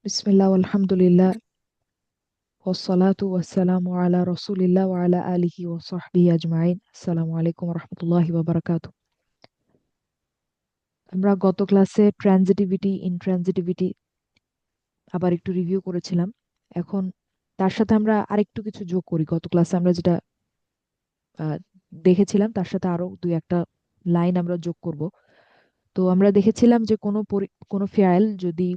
বিসমিল্লাহ আলহামদুলিল্লাহ ওয়াসসালাতু ওয়াসসালামু আলা রাসূলিল্লাহ ওয়া আলা আলিহি ওয়া সাহবিহি আজমাইন। আসসালামু আলাইকুম ওয়া রাহমাতুল্লাহি ওয়া বারাকাতুহু। আমরা গত ক্লাসে ট্রানজিটিভিটি, ইনট্রানজিটিভিটি আবার একটু রিভিউ করেছিলাম। এখন তার সাথে আমরা আরেকটু কিছু যোগ করি। গত ক্লাসে আমরা যেটা আহ, দেখেছিলাম তার সাথে আরো দুই একটা লাইন আমরা যোগ করব। তো আমরা দেখেছিলাম যে কোনো ফেয়াল যদি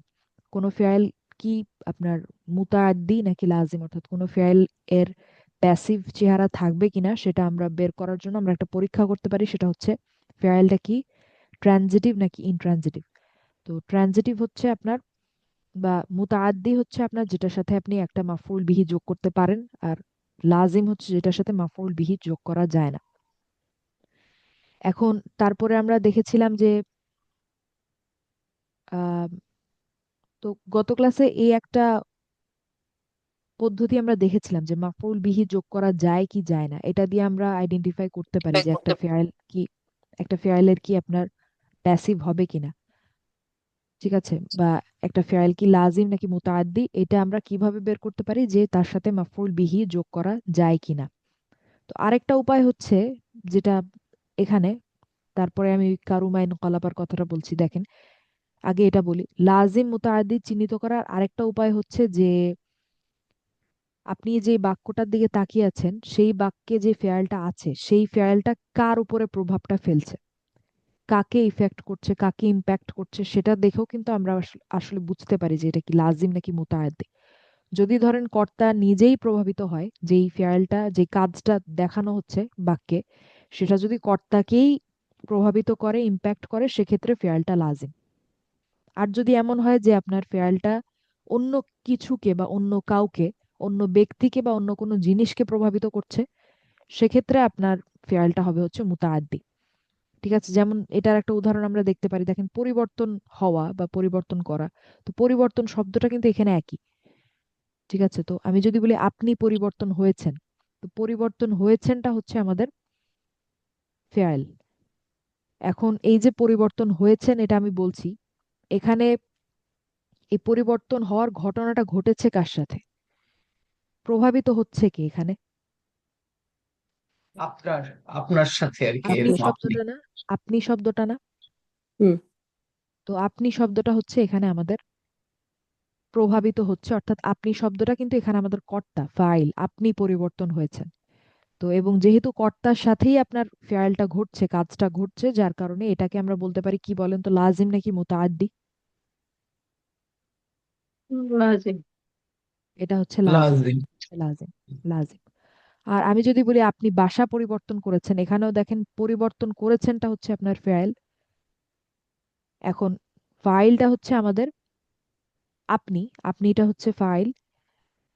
কোনো ফেয়াল কি আপনার মুতাআদ্দি নাকি লাজিম, অর্থাৎ কোনো ফেয়াল এর প্যাসিভ চেহারা থাকবে কিনা সেটা আমরা বের করার জন্য আমরা একটা পরীক্ষা করতে পারি। সেটা হচ্ছে ফেয়ালটা কি ট্রানজিটিভ নাকি ইনট্রানজিটিভ। তো ট্রানজিটিভ হচ্ছে আপনার বা মুতাআদ্দি হচ্ছে আপনার যেটার সাথে আপনি একটা মাফউল বিহি যোগ করতে পারেন, আর লাজিম হচ্ছে যেটার সাথে মাফউল বিহি যোগ করা যায় না। এখন তারপরে আমরা দেখেছিলাম যে আহ তো গত ক্লাসে এই একটা পদ্ধতি আমরা দেখেছিলাম যে মাফউল বিহি যোগ করা যায় কি যায় না, এটা দিয়ে আমরা আইডেন্টিফাই করতে পারি যে একটা ফেয়ারের কি আপনার প্যাসিভ হবে কিনা। ঠিক আছে, বা একটা ফেয়াল কি লাজিম নাকি মুতাআদ্দি, এটা আমরা কিভাবে বের করতে পারি যে তার সাথে মাফউল বিহি যোগ করা যায় কিনা। তো আরেকটা উপায় হচ্ছে যেটা এখানে, তারপরে আমি কারুমাইন কলাবার কথাটা বলছি। দেখেন, আগে এটা বলি, লাজিম মুতাআদ্দি চিহ্নিত করার আরেকটা উপায় হচ্ছে যে আপনি যে বাক্যটার দিকে তাকিয়ে আছেন সেই বাক্যে যে ফেয়ালটা আছে সেই ফেয়ালটা কার উপরে প্রভাবটা ফেলছে, কাকে ইফেক্ট করছে, কাকে ইম্প্যাক্ট করছে, সেটা দেখেও কিন্তু আমরা আসলে বুঝতে পারি যে এটা কি লাজিম নাকি মুতাআদ্দি। যদি ধরেন কর্তা নিজেই প্রভাবিত হয়, যেই ফেয়ালটা যে কাজটা দেখানো হচ্ছে বাক্যে সেটা যদি কর্তাকেই প্রভাবিত করে, ইম্প্যাক্ট করে, সেক্ষেত্রে ফেয়ালটা লাজিম। আর যদি এমন হয় যে আপনার ফেয়ালটা অন্য কিছুকে বা অন্য কাউকে, অন্য ব্যক্তিকে বা অন্য কোনো জিনিসকে প্রভাবিত করছে, সেক্ষেত্রে আপনার ফেয়ালটা হবে হচ্ছে মুতাআদ্দি। ঠিক আছে, যেমন এটার একটা উদাহরণ আমরা দেখতে পারি। দেখেন, পরিবর্তন হওয়া বা পরিবর্তন করা, তো পরিবর্তন শব্দটা কিন্তু এখানে একই। ঠিক আছে, তো আমি যদি বলি আপনি পরিবর্তন হয়েছেন, তো পরিবর্তন হয়েছেনটা হচ্ছে আমাদের ফেয়াল। এখন এই যে পরিবর্তন হয়েছেন এটা আমি বলছি, এখানে এই পরিবর্তন হওয়ার ঘটনাটা ঘটেছে কার সাথে, প্রভাবিত হচ্ছে কে এখানে? আপনার আপনার সাথে আর কি, আপনি এরকম আপনি। শব্দটা না, আপনি শব্দটা না। হুম। তো আপনি শব্দটা হচ্ছে এখানে আমাদের প্রভাবিত হচ্ছে, অর্থাৎ আপনি শব্দটা কিন্তু এখানে আমাদের কর্তা, ফাইল, আপনি পরিবর্তন হয়েছেন। তো এবং যেহেতু কর্তার সাথেই আপনার ফেয়ালটা ঘটছে, কাজটা ঘটছে, যার কারণে এটাকে আমরা বলতে পারি কি বলেন তো, লাজিম নাকি মুতাআদ্দি? লাজিম। এটা হচ্ছে লাজিম। লাজিম। লাজিম, লাজিম। আর আমি যদি বলি আপনি বাসা পরিবর্তন করেছেন, এখানেও দেখেন পরিবর্তন করেছেনটা হচ্ছে আপনার ফেয়াল। এখন ফাইলটা হচ্ছে আমাদের আপনি, আপনিটা হচ্ছে ফাইল।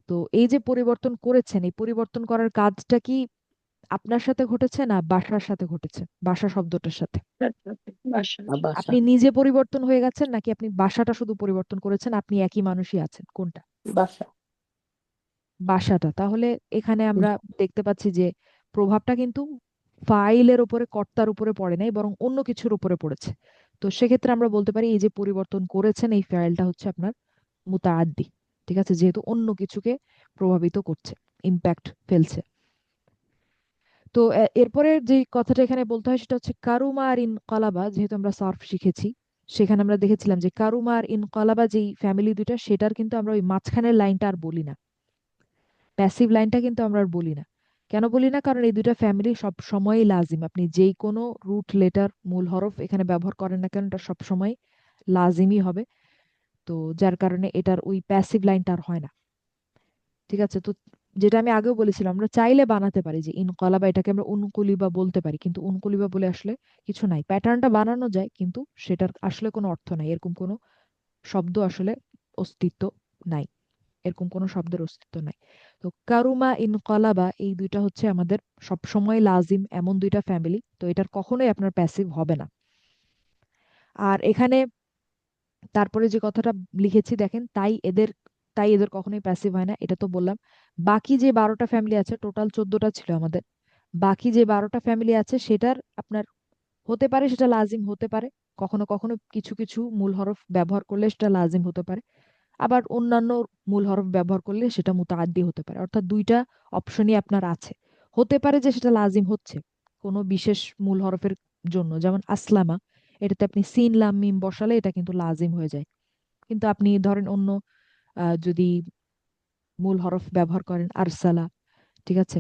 তো এই যে পরিবর্তন করেছেন, এই পরিবর্তন করার কাজটা কি আপনার সাথে ঘটেছে না বাসার সাথে ঘটেছে, বাসা শব্দটার সাথে? বাসা বাসা। আপনি নিজে পরিবর্তন হয়ে গেছেন নাকি আপনি বাসাটা শুধু পরিবর্তন করেছেন, আপনি একই মানুষই আছেন, কোনটা? বাসা। বাসাটা। তাহলে এখানে হুম। আমরা দেখতে পাচ্ছি যে প্রভাবটা কিন্তু ফাইলের উপরে, কর্তার উপরে পড়ে নাই, বরং অন্য কিছুর উপরে পড়েছে। তো সেক্ষেত্রে আমরা বলতে পারি এই যে পরিবর্তন করেছেন এই ফাইলটা হচ্ছে আপনার মুতাআদ্দি। ঠিক আছে, যেহেতু অন্য কিছুকে প্রভাবিত করছে, ইম্প্যাক্ট ফেলছে। তো এরপরে যে কথাটা এখানে বলতে হয় সেটা হচ্ছে কারুমা আর ইনকালাবা। যেহেতু আমরা সার্ফ শিখেছি, সেখানে আমরা দেখেছিলাম যে কারুমা আর ইনকালাবা যেই ফ্যামিলি দুইটা, সেটার কিন্তু আমরা ওই মাঝখানের লাইনটা আর বলি না, প্যাসিভ লাইনটা কিন্তু আমরা আর বলি না। কেন বলি না? কারণ এই দুইটা ফ্যামিলি সব সময়ই লাজিম। আপনি যেই কোনো রুট লেটার, মূল হরফ এখানে ব্যবহার করেন না কেন, এটা সব সময় লাজিমই হবে। তো যার কারণে এটার ওই প্যাসিভ লাইনটা আর হয় না। ঠিক আছে, তো যেটা আমি আগেও বলেছিলাম, আমরা চাইলে বানাতে পারি যে ইনকলাবা, এটাকে আমরা উনকুলিবা বলতে পারি, কিন্তু উনকুলিবা বলে আসলে কিছু নাই। প্যাটার্নটা বানানো যায় কিন্তু সেটার আসলে কোনো অর্থ নাই, এরকম কোনো শব্দ আসলে অস্তিত্ব নাই, এরকম কোনো শব্দের অস্তিত্ব নাই। তো কারুমা ইনকলাবা এই দুইটা হচ্ছে আমাদের সবসময় লাজিম এমন দুইটা ফ্যামিলি, তো এটার কখনোই আপনার প্যাসিভ হবে না। আর এখানে তারপরে যে কথাটা লিখেছি দেখেন, তাই এদের কখনোই প্যাসিভ হয় না, এটা তো বললাম। বাকি যে 12টা ফ্যামিলি আছে, টোটাল 14টা ছিল আমাদের, বাকি যে 12টা ফ্যামিলি আছে সেটার আপনার হতে পারে সেটা লাজিম হতে পারে, কখনো কখনো কিছু কিছু মূল হরফ ব্যবহার করলে সেটা লাজিম হতে পারে। আবার অন্যান্য মূল হরফ ব্যবহার করলে সেটা মুতাআদ্দি হতে পারে। অর্থাৎ দুইটা অপশনই আপনার আছে। হতে পারে যে সেটা লাজিম হচ্ছে কোনো বিশেষ মূল হরফের জন্য, যেমন আসলামা, এটাতে আপনি সিন লাম মিম বসালে এটা কিন্তু লাজিম হয়ে যায়। কিন্তু আপনি ধরেন অন্য যদি মূল হরফ ব্যবহার করেন আরসালা, ঠিক আছে,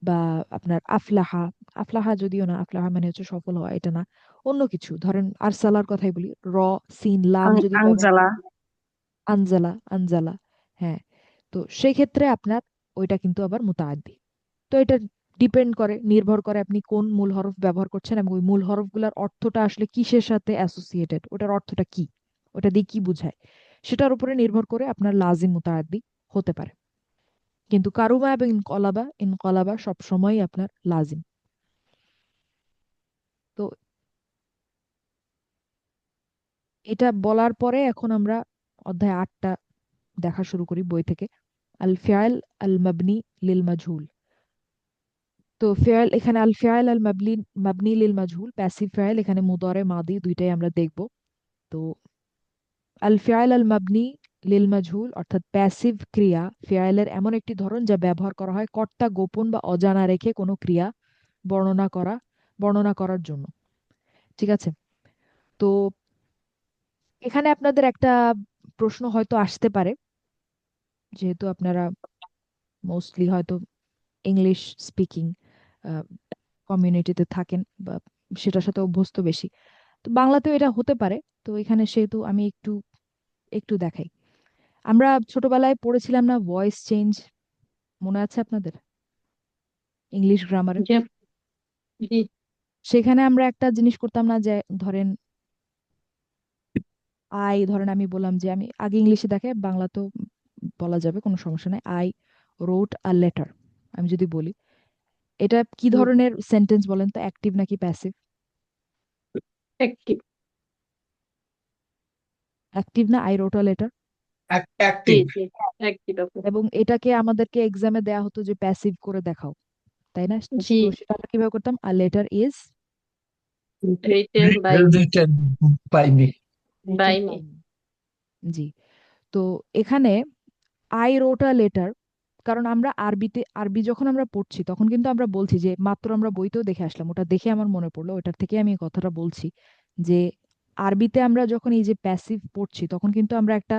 বা আপনার আফলাহা, আফলাহা যদিও না, আফলাহা মানে হচ্ছে সফল হওয়া, এটা না, অন্য কিছু ধরেন আরসালার কথাই বলি, র সিন লাম যদি ব্যবহার আনজালা। করেন, আনজালা, আনজালা, হ্যাঁ, তো সেই ক্ষেত্রে আপনার ওইটা কিন্তু আবার মুতাআদ্দি। তো এটা ডিপেন্ড করে, নির্ভর করে আপনি কোন মূল হরফ ব্যবহার করছেন এবং ওই মূল হরফগুলোর অর্থটা আসলে কিসের সাথে অ্যাসোসিয়েটেড, ওটার অর্থটা কি, ওটা দিয়ে কি বুঝায়, সেটার উপরে নির্ভর করে আপনার লাজিম মুতাআদ্দি হতে পারে। কিন্তু কারুমা এবং ইনকলাবা, ইনকলাবা সবসময় আপনার লাজিম। তো এটা বলার পরে এখন আমরা অধ্যায় 8টা দেখা শুরু করি বই থেকে। আল ফিআল আল মাবনি লিল মাজহুল। তো ফিআল এখানে আল ফিআল আল মাবনি, মাবনি লিল মাজহুল প্যাসিভ ফিআল, এখানে মুদারে মাদি দুইটাই আমরা দেখব। তো আল ফিআল আল মাবনি লিল মাজহুল অর্থাৎ প্যাসিভ ক্রিয়া ফিআলের এমন একটি ধরন যা ব্যবহার করা হয় কর্তা গোপন বা অজানা রেখে কোনো ক্রিয়া বর্ণনা করা, বর্ণনা করার জন্য। ঠিক আছে। তো এখানে আপনাদের একটা প্রশ্ন হয়তো আসতে পারে, যেহেতু আপনারা মোস্টলি হয়তো ইংলিশ স্পিকিং কমিউনিটিতে থাকেন বা সেটার সাথে অভ্যস্ত বেশি, তো বাংলাতেও এটা হতে পারে। তো এখানে সেহেতু আমি একটু একটু দেখাই। আমরা ছোটবেলায় পড়েছিলাম না ভয়েস চেঞ্জ, মনে আছে আপনাদের ইংলিশ গ্রামারে? জি। জি। সেখানে আমরা একটা জিনিস করতাম না, যে ধরেন আই, ধরেন আমি বললাম যে, আমি আগে ইংলিশে দেখে বাংলাতেও বলা যাবে, কোনো সমস্যা নাই, আই রোট আ লেটার, আমি যদি বলি, এটা কি হুম। ধরনের সেন্টেন্স বলেন তো, অ্যাক্টিভ নাকি প্যাসিভ? অ্যাক্টিভ। অ্যাক্টিভ না I রোট a letter? G active. G, active আপু। এবং এটাকে আমাদেরকে এক্সামে দেয়া হতো যে প্যাসিভ করে দেখাও, তাই না? জি। তো সেটা আমরা কিভাবে করতাম, a letter is written by me. Written by me. By written me. By me. জি। তো এখানে আই রোট আ লেটার, কারণ আমরা আরবিতে, আরবি যখন আমরা পড়ছি তখন কিন্তু আমরা বলছি যে, মাত্র আমরা বইতেও দেখে আসলাম, ওটা দেখে আমার মনে পড়লো, ওটার থেকে আমি এই কথাটা বলছি, যে আরবিতে আমরা যখন এই যে প্যাসিভ পড়ছি তখন কিন্তু আমরা একটা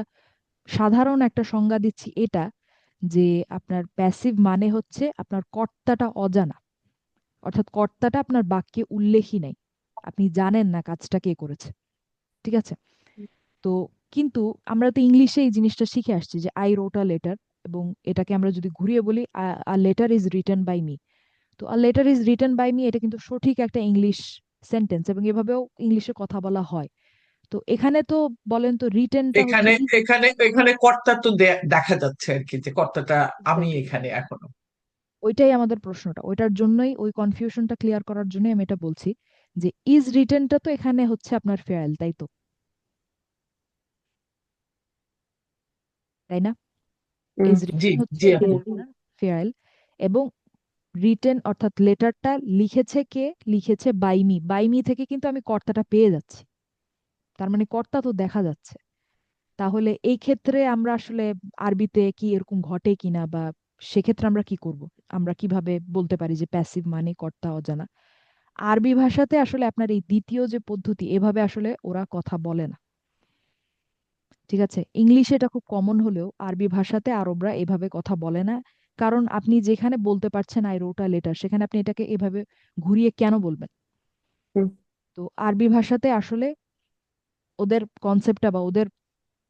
সাধারণ একটা সংজ্ঞা দিচ্ছি, এটা যে আপনার প্যাসিভ মানে হচ্ছে আপনার কর্তাটা অজানা, অর্থাৎ কর্তাটা আপনার বাক্যে উল্লেখই নাই, আপনি জানেন না কাজটা কে করেছে। ঠিক আছে। তো কিন্তু আমরা তো ইংলিশে এই জিনিসটা শিখে আসছি যে আই রোট আ লেটার, এবং এটাকে আমরা যদি ঘুরিয়ে বলি a letter is written by me, তো a letter is written by me এটা কিন্তু সঠিক একটা ইংলিশ সেন্টেন্স, এবং এভাবেও ইংলিশে কথা বলা হয়। তো এখানে তো বলেন তো রিটেনটা হচ্ছে এখানে এখানে এখানে কর্তা তো দেখা যাচ্ছে আর কি, যে কর্তাটা আমি এখানে এখনো। ওইটাই আমাদের প্রশ্নটা, ওইটার জন্যই ওই কনফিউশনটা ক্লিয়ার করার জন্যই আমি এটা বলছি, যে ইজ রিটেনটা তো এখানে হচ্ছে আপনার ফেয়াল, তাই তো, তাই না? ইজ জি রিটেন হচ্ছে জি এখানে আপু। আপনার ফেয়াল, এবং রিটেন অর্থাৎ লেটারটা লিখেছে কে, লিখেছে বাই মি, বাই মি থেকে কিন্তু আমি কর্তাটা পেয়ে যাচ্ছি, তার মানে কর্তা তো দেখা যাচ্ছে। তাহলে এই ক্ষেত্রে আমরা আসলে আরবিতে কি এরকম ঘটে কিনা, বা সেক্ষেত্রে আমরা কি করব, আমরা কিভাবে বলতে পারি যে প্যাসিভ মানে কর্তা অজানা? আরবি ভাষাতে আসলে আপনার এই দ্বিতীয় যে পদ্ধতি, এভাবে আসলে ওরা কথা বলে না। ঠিক আছে, ইংলিশে এটা খুব কমন হলেও আরবি ভাষাতে আরবরা এভাবে কথা বলে না। কারণ আপনি যেখানে বলতে পারছেন আই রোট আ লেটার, সেখানে আপনি এটাকে এভাবে ঘুরিয়ে কেন বলবেন? তো আরবি ভাষাতে আসলে ওদের কনসেপ্টটা বা ওদের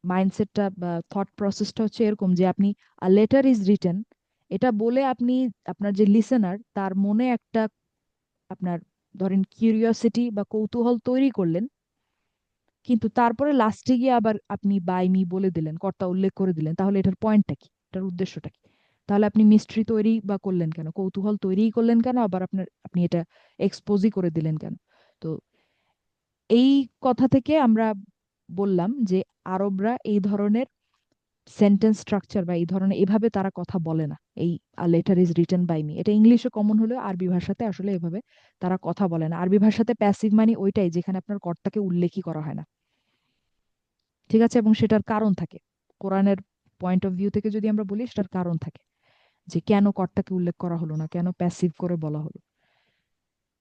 মাইন্ডসেটটা বা থট প্রসেসটা হচ্ছে এরকম, যে আপনি আ লেটার ইজ রিটেন এটা বলে আপনি আপনার যে লিসেনার তার মনে একটা আপনার ধরেন কিউরিওসিটি বা কৌতূহল তৈরি করলেন, কিন্তু তারপরে লাস্টে গিয়ে আবার আপনি বাই মি বলে দিলেন, কর্তা উল্লেখ করে দিলেন, তাহলে এটার পয়েন্টটা কি, এটার উদ্দেশ্যটা কি? তাহলে আপনি মিস্ট্রি তৈরি বা করলেন কেন, কৌতূহল তৈরিই করলেন কেন, আবার আপনার আপনি এটা এক্সপোজই করে দিলেন কেন? তো এই কথা থেকে আমরা বললাম যে আরবরা এই ধরনের সেন্টেন্স স্ট্রাকচার বা এই ধরনের এভাবে তারা কথা বলে না। এই a letter is written by me এটা ইংলিশে কমন হলেও আরবি ভাষাতে আসলে এভাবে তারা কথা বলে না। আরবি ভাষাতে প্যাসিভ মানে ওইটাই যেখানে আপনার কর্তাকে উল্লেখই করা হয় না। ঠিক আছে, এবং সেটার কারণ থাকে। কোরআনের পয়েন্ট অফ ভিউ থেকে যদি আমরা বলি, সেটার কারণ থাকে যে কেন কর্তাকে উল্লেখ করা হলো না, কেন প্যাসিভ করে বলা হলো।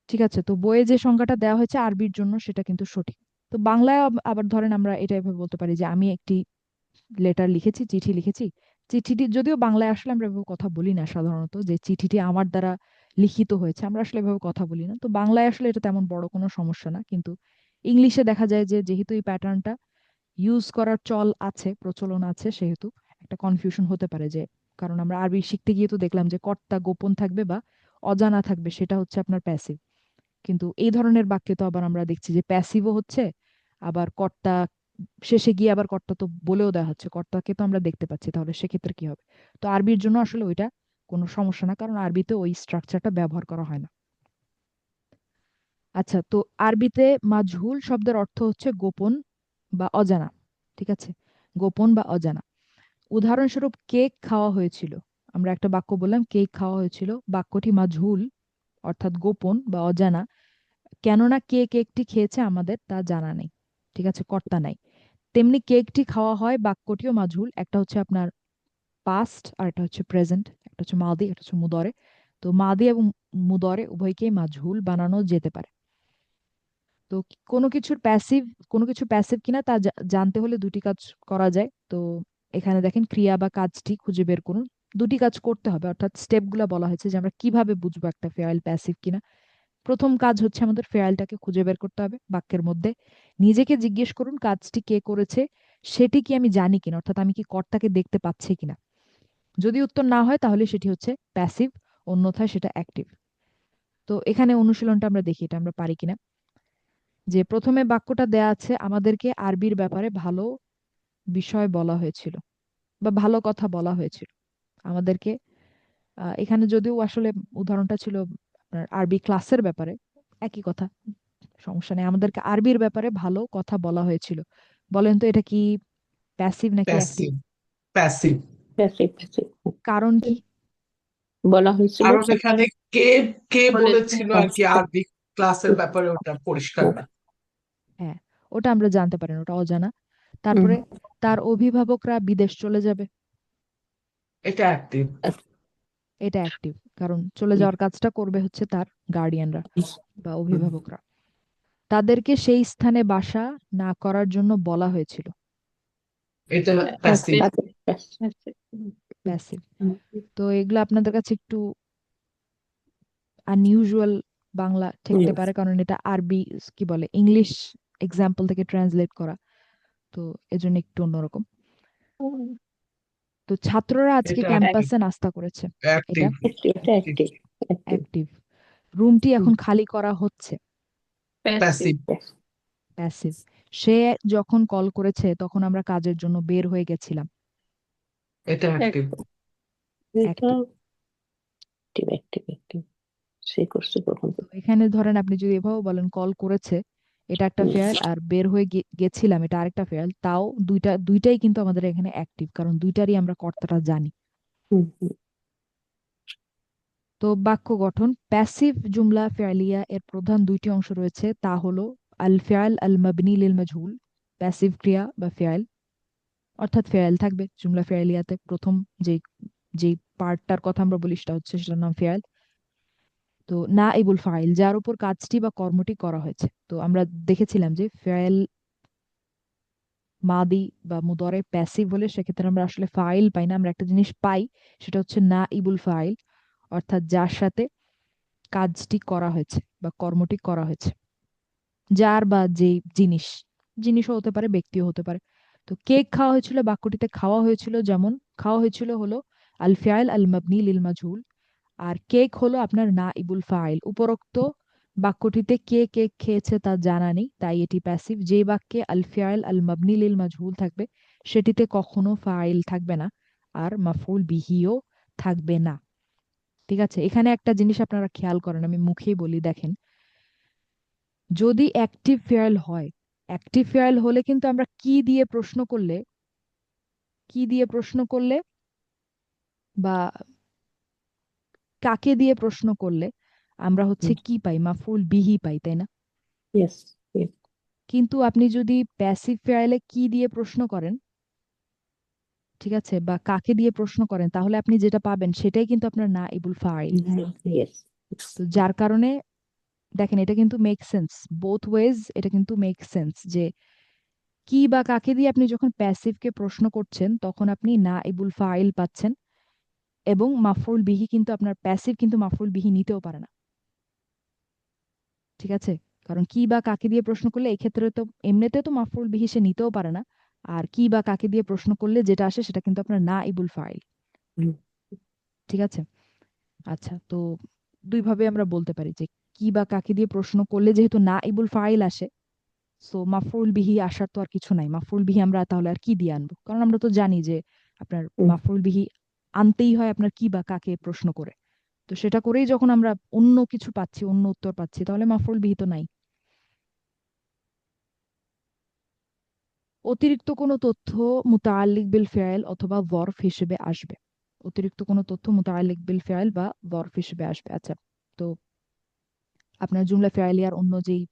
ঠিক আছে, তো বইয়ে যে সংজ্ঞাটা দেওয়া হয়েছে আরবির জন্য সেটা কিন্তু সঠিক। তো বাংলায় আবার ধরেন আমরা এটা এভাবে বলতে পারি যে আমি একটি লেটার লিখেছি, চিঠি লিখেছি। চিঠিটি যদিও বাংলায় আসলে আমরা এভাবে কথা বলি না সাধারণত, যে চিঠিটি আমার দ্বারা লিখিত হয়েছে, আমরা আসলে এভাবে কথা বলি না। তো বাংলায় আসলে এটা তেমন বড় কোনো সমস্যা না, কিন্তু ইংলিশে দেখা যায় যে যেহেতু এই প্যাটার্নটা ইউজ করার চল আছে, প্রচলন আছে, সেহেতু একটা কনফিউশন হতে পারে। যে কারণ আমরা আরবি শিখতে গিয়ে তো দেখলাম যে কর্তা গোপন থাকবে বা অজানা থাকবে, সেটা হচ্ছে আপনার প্যাসিভ। কিন্তু এই ধরনের বাক্যে তো আবার আমরা দেখছি যে প্যাসিভও হচ্ছে, আবার কর্তা শেষে গিয়ে আবার কর্তা তো বলেও দেওয়া হচ্ছে, কর্তাকে তো আমরা দেখতে পাচ্ছি, তাহলে সেক্ষেত্রে কি হবে? তো আরবির জন্য আসলে ওইটা কোনো সমস্যা না, কারণ আরবিতে ওই স্ট্রাকচারটা ব্যবহার করা হয় না। আচ্ছা, তো আরবিতে মাজহুল শব্দের অর্থ হচ্ছে গোপন বা অজানা। ঠিক আছে, গোপন বা অজানা। উদাহরণস্বরূপ কেক খাওয়া হয়েছিল, আমরা একটা বাক্য বললাম কেক খাওয়া হয়েছিল, বাক্যটি মাজহুল অর্থাৎ গোপন বা অজানা, কেননা কে কেকটি খেয়েছে আমাদের তা জানা নেই। ঠিক আছে, কর্তা নাই। তেমনি কেকটি খাওয়া হয় বাক্যটিও মাজহুল, একটা হচ্ছে আপনার পাস্ট আর একটা হচ্ছে প্রেজেন্ট, একটা হচ্ছে মাদি, একটা হচ্ছে মুদরে। তো মাদি এবং মুদরে উভয়কেই মাজহুল বানানো যেতে পারে। তো কোনো কিছুর প্যাসিভ, কোনো কিছু প্যাসিভ কিনা তা জানতে হলে দুটি কাজ করা যায়। তো এখানে দেখেন ক্রিয়া বা কাজটি খুঁজে বের করুন। দুটি কাজ করতে হবে, অর্থাৎ স্টেপগুলো বলা হয়েছে যে আমরা কিভাবে বুঝবো একটা ফেয়াল প্যাসিভ কিনা। প্রথম কাজ হচ্ছে আমাদের ফেয়ালটাকে খুঁজে বের করতে হবে বাক্যের মধ্যে। নিজেকে জিজ্ঞেস করুন কাজটি কে করেছে সেটি কি আমি জানি কিনা, অর্থাৎ আমি কি কর্তাকে দেখতে পাচ্ছি কিনা। যদি উত্তর না হয় তাহলে সেটি হচ্ছে প্যাসিভ, অন্যথায় সেটা অ্যাক্টিভ। তো এখানে অনুশীলনটা আমরা দেখি এটা আমরা পারি কিনা। যে প্রথমে বাক্যটা দেয়া আছে, আমাদেরকে আরবির ব্যাপারে ভালো বিষয় বলা হয়েছিল বা ভালো কথা বলা হয়েছিল আমাদেরকে। এখানে যদিও আসলে উদাহরণটা ছিল আপনার আরবি ক্লাসের ব্যাপারে, একই কথা, সমস্যা নেই। আমাদেরকে আরবির ব্যাপারে ভালো কথা বলা হয়েছিল। বলেন তো এটা কি প্যাসিভ নাকি active? Passive. Passive. Passive passive কারণ কি? বলা হয়েছিল কারণ এখানে কে কে বলেছে বলেছিল আর কি আরবি ক্লাসের ব্যাপারে ওটা পরিষ্কার না। হ্যাঁ, ওটা আমরা জানতে পারি না, ওটা অজানা। হুম, তারপরে তার অভিভাবকরা বিদেশ চলে যাবে, এটা অ্যাক্টিভ। এটা অ্যাক্টিভ, কারণ চলে যাওয়ার কাজটা করবে হচ্ছে তার গার্ডিয়ানরা বা অভিভাবকরা। তাদেরকে সেই স্থানে বাসা না করার জন্য বলা হয়েছিল, এটা প্যাসিভ। প্যাসিভ। তো এগুলো আপনাদের কাছে একটু আনইউজুয়াল বাংলা ঠেকতে পারে, কারণ এটা আরবি কি বলে ইংলিশ এক্সাম্পল থেকে ট্রান্সলেট করা, তো এজন্য একটু অন্যরকম। তো ছাত্ররা আজকে এটা ক্যাম্পাসে নাস্তা করেছে, এটা অ্যাক্টিভ। Active active active. রুমটি এখন খালি করা হচ্ছে, প্যাসিভ প্যাসিভ। প্যাসিভ। সে যখন কল করেছে তখন আমরা কাজের জন্য বের হয়ে গেছিলাম, এটা অ্যাক্টিভ। এটা অ্যাক্টিভ। অ্যাক্টিভ অ্যাক্টিভ অ্যাক্টিভ সে করছে কখন তো এখানে ধরেন আপনি যদি এভাবে বলেন কল করেছে, এটা একটা ফেয়ার, আর বের হয়ে গেছিলাম এটা আরেকটা ফেয়ার, তাও দুইটাই কিন্তু আমাদের এখানে অ্যাক্টিভ, কারণ দুইটারই আমরা কর্তাটা জানি। হুম হুম তো বাক্য গঠন, প্যাসিভ জুমলা ফেয়ালিয়া এর প্রধান দুইটি অংশ রয়েছে, তা হলো আল ফেয়াল আল মাবনি লিল মাজহুল, প্যাসিভ ক্রিয়া বা ফেয়াল, অর্থাৎ ফেয়াল থাকবে জুমলা ফেয়ালিয়াতে। প্রথম যে যে পার্টটার কথা আমরা বলি সেটা হচ্ছে, সেটার নাম ফেয়াল। তো না ইবুল ফাইল, যার উপর কাজটি বা কর্মটি করা হয়েছে। তো আমরা দেখেছিলাম যে ফেয়াল মাদি বা মুদরে প্যাসিভ হলে সেক্ষেত্রে আমরা আসলে ফাইল পাই না, আমরা একটা জিনিস পাই, সেটা হচ্ছে না ইবুল ফাইল, অর্থাৎ যার সাথে কাজটি করা হয়েছে বা কর্মটি করা হয়েছে, যার বা যে জিনিস, জিনিসও হতে পারে ব্যক্তিও হতে পারে। তো কেক খাওয়া হয়েছিল বাক্যটিতে খাওয়া হয়েছিল, যেমন খাওয়া হয়েছিল হলো আল ফিআল আল মাবনি লিল মাজহুল, আর কেক হলো আপনার না ইবুল ফাইল। উপরোক্ত বাক্যটিতে কে কেক খেয়েছে তা জানা নেই, তাই এটি প্যাসিভ। যে বাক্যে আল ফিআল আল মাবনি লিল মাজহুল থাকবে সেটিতে কখনো ফাইল থাকবে না, আর মাফউল বিহিও থাকবে না। ঠিক আছে, এখানে একটা জিনিস আপনারা খেয়াল করেন, আমি মুখেই বলি, দেখেন, যদি অ্যাক্টিভ ফেয়াল হয়, অ্যাক্টিভ ফেয়াল হলে কিন্তু আমরা কি দিয়ে প্রশ্ন করলে বা কাকে দিয়ে প্রশ্ন করলে আমরা হচ্ছে কি পাই, মাফউল বিহি পাই, তাই না? ইয়েস কিন্তু আপনি যদি প্যাসিভ ফেয়ারলে কি দিয়ে প্রশ্ন করেন, ঠিক আছে, বা কাকে দিয়ে প্রশ্ন করেন, তাহলে আপনি যেটা পাবেন সেটাই কিন্তু আপনার নাইবুল ফাইল। ইয়েস। তো যার কারণে দেখেন এটা কিন্তু মেক সেন্স, বোথ ওয়েজ এটা কিন্তু মেক সেন্স যে কি বা কাকে দিয়ে আপনি যখন প্যাসিভকে প্রশ্ন করছেন তখন আপনি নাইবুল ফাইল পাচ্ছেন, এবং মাফউল বিহি কিন্তু আপনার প্যাসিভ কিন্তু মাফউল বিহি নিতেও পারে না, ঠিক আছে। কারণ কি বা কাকে দিয়ে প্রশ্ন করলে এই ক্ষেত্রে তো এমনিতে তো মাফউল বিহি সে নিতেও পারে না, আর কি বা কাকে দিয়ে প্রশ্ন করলে যেটা আসে সেটা কিন্তু আপনার নাইবুল ফাইল, হুম। ঠিক আছে। আচ্ছা, তো দুইভাবে আমরা বলতে পারি যে কি বা কাকে দিয়ে প্রশ্ন করলে যেহেতু নাইবুল ফাইল আসে, সো মাফউল বিহি আসার তো আর কিছু নাই, মাফউল বিহি আমরা তাহলে আর কি দিয়ে আনবো, কারণ আমরা তো জানি যে আপনার হুম। মাফউল বিহি আনতেই হয় আপনার কি বা কাকে প্রশ্ন করে। তো সেটা করেই যখন আমরা অন্য কিছু পাচ্ছি, অন্য উত্তর পাচ্ছি, তাহলে মাফউল বিহি তো নাই। অতিরিক্ত কোনো তথ্য মুতাআল্লিক বিল ফেয়াল অথবা বরফ হিসেবে আসবে। অতিরিক্ত কোনো তথ্য মুতাআল্লিক বিল ফেয়াল বা বরফ হিসেবে আসবে। আচ্ছা, তো আপনার জুমলা ফেয়ালিয়ার অন্য যেই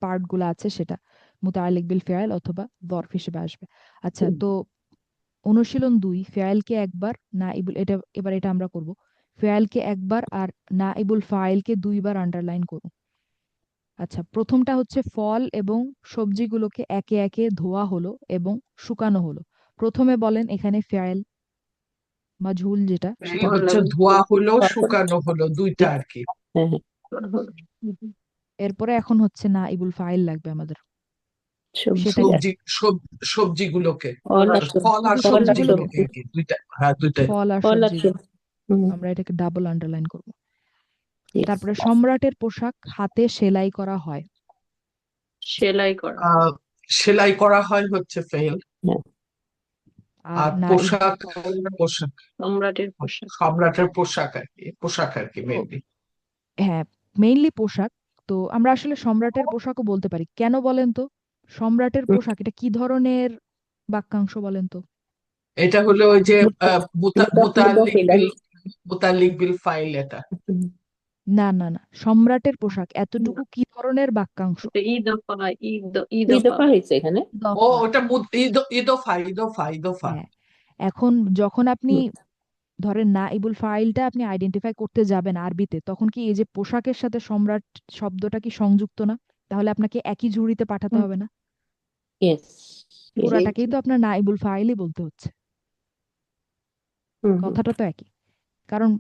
পার্ট গুলো আছে সেটা মুতাআল্লিক বিল ফেয়াল অথবা বরফ হিসেবে আসবে। আচ্ছা, হুম। তো অনুশীলন 2, ফেয়ালকে একবার, নাইবুল, এটা এবার এটা আমরা করব, ফেয়ালকে একবার আর নাইবুল ফাইলকে 2বার আন্ডারলাইন করব। আচ্ছা, প্রথমটা হচ্ছে ফল এবং সবজিগুলোকে একে একে ধোয়া হলো এবং শুকানো হলো। প্রথমে বলেন এখানে ফেয়াল মাঝহুল যেটা সেটা কি? হচ্ছে ধোয়া হলো তারপরে শুকানো হলো দুইটা আর কি। হ্যাঁ হ্যাঁ এরপরে এখন হচ্ছে নাইবুল ফাইল লাগবে আমাদের, সেটা সবজি কি? আর সবজিগুলোকে ফল আর ফল আর শুধু ফল আর সবজিগুলোকে, সবজিগুলোকে সবজি। আর কি, দুইটা, হ্যাঁ দুইটাই। ফল আর ফল আর সবজিগুলো, সবজি। হুম। আমরা এটাকে ডাবল আন্ডারলাইন করব। Yes. তারপরে সম্রাটের পোশাক হাতে সেলাই করা হয়। সেলাই করা আহ সেলাই করা হয় হচ্ছে ফেল। হ্যাঁ। আর আর নাইবুল পোশাক, ফাইল, পোশাক সম্রাটের পোশাক। সম্রাটের পোশাক আর কি তো মেনলি। হ্যাঁ, মেইনলি পোশাক। তো আমরা আসলে সম্রাটের পোশাকও বলতে পারি, কেন বলেন তো? সম্রাটের হুম। পোশাক এটা কি ধরনের বাক্যাংশ বলেন তো? এটা হলো ওই যে মুতাফিল আর মুতাল্লিক বিল ফাইল এটা। হুম। না না না, সম্রাটের পোশাক এতটুকু কি ধরনের বাক্যাংশ? এটা ইদফা ঈদ ইদফা দফা হয়েছে এখানে। ও দফা। ওটা ইদোফা। হ্যাঁ, এখন যখন আপনি হুম। ধরেন নাইবুল ফাইলটা আপনি আইডেন্টিফাই করতে যাবেন আরবিতে, তখন কি এই যে পোশাকের সাথে সম্রাট শব্দটা কি সংযুক্ত না? তাহলে আপনাকে একই ঝুড়িতে পাঠাতে হুম। হবে না? ইয়েস। সেই পুরাটাকেই তো আপনার নাইবুল ফাইলই বলতে হচ্ছে, হুম হুম কথাটা তো একই। কারণ